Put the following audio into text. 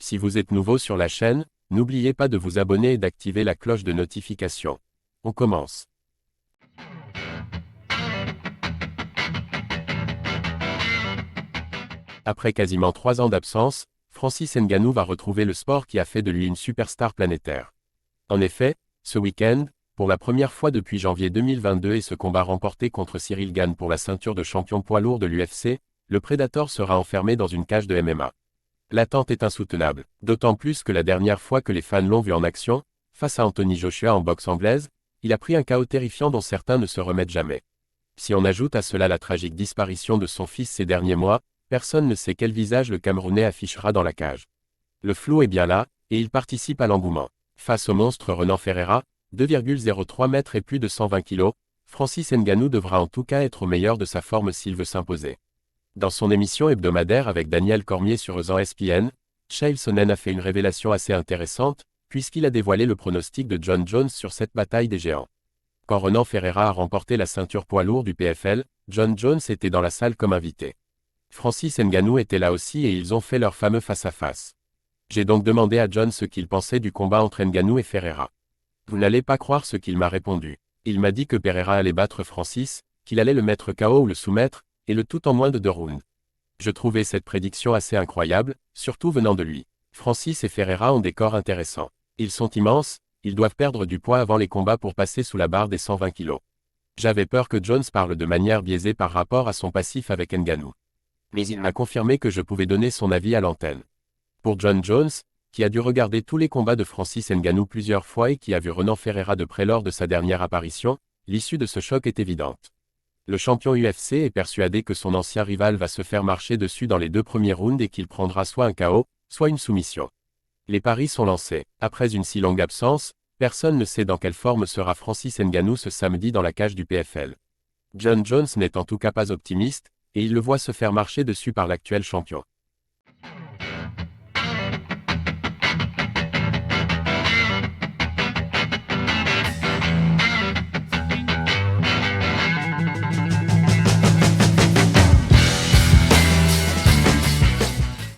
Si vous êtes nouveau sur la chaîne, n'oubliez pas de vous abonner et d'activer la cloche de notification. On commence. Après quasiment 3 ans d'absence, Francis Ngannou va retrouver le sport qui a fait de lui une superstar planétaire. En effet, ce week-end, pour la première fois depuis janvier 2022 et ce combat remporté contre Cyril Gane pour la ceinture de champion poids lourd de l'UFC, le Predator sera enfermé dans une cage de MMA. L'attente est insoutenable, d'autant plus que la dernière fois que les fans l'ont vu en action, face à Anthony Joshua en boxe anglaise, il a pris un KO terrifiant dont certains ne se remettent jamais. Si on ajoute à cela la tragique disparition de son fils ces derniers mois, personne ne sait quel visage le Camerounais affichera dans la cage. Le flou est bien là, et il participe à l'engouement. Face au monstre Renan Ferreira, 2,03 mètres et plus de 120 kg, Francis Ngannou devra en tout cas être au meilleur de sa forme s'il veut s'imposer. Dans son émission hebdomadaire avec Daniel Cormier sur ESPN, Chael Sonnen a fait une révélation assez intéressante, puisqu'il a dévoilé le pronostic de Jon Jones sur cette bataille des géants. Quand Renan Ferreira a remporté la ceinture poids lourd du PFL, Jon Jones était dans la salle comme invité. Francis Ngannou était là aussi et ils ont fait leur fameux face-à-face. J'ai donc demandé à Jon ce qu'il pensait du combat entre Ngannou et Ferreira. Vous n'allez pas croire ce qu'il m'a répondu. Il m'a dit que Ferreira allait battre Francis, qu'il allait le mettre KO ou le soumettre, et le tout en moins de 2 rounds. Je trouvais cette prédiction assez incroyable, surtout venant de lui. Francis et Ferreira ont des corps intéressants. Ils sont immenses, ils doivent perdre du poids avant les combats pour passer sous la barre des 120 kg. J'avais peur que Jones parle de manière biaisée par rapport à son passif avec Ngannou. Mais il m'a confirmé que je pouvais donner son avis à l'antenne. Pour Jon Jones, qui a dû regarder tous les combats de Francis Ngannou plusieurs fois et qui a vu Renan Ferreira de près lors de sa dernière apparition, l'issue de ce choc est évidente. Le champion UFC est persuadé que son ancien rival va se faire marcher dessus dans les 2 premiers rounds et qu'il prendra soit un KO, soit une soumission. Les paris sont lancés. Après une si longue absence, personne ne sait dans quelle forme sera Francis Ngannou ce samedi dans la cage du PFL. Jon Jones n'est en tout cas pas optimiste, et il le voit se faire marcher dessus par l'actuel champion.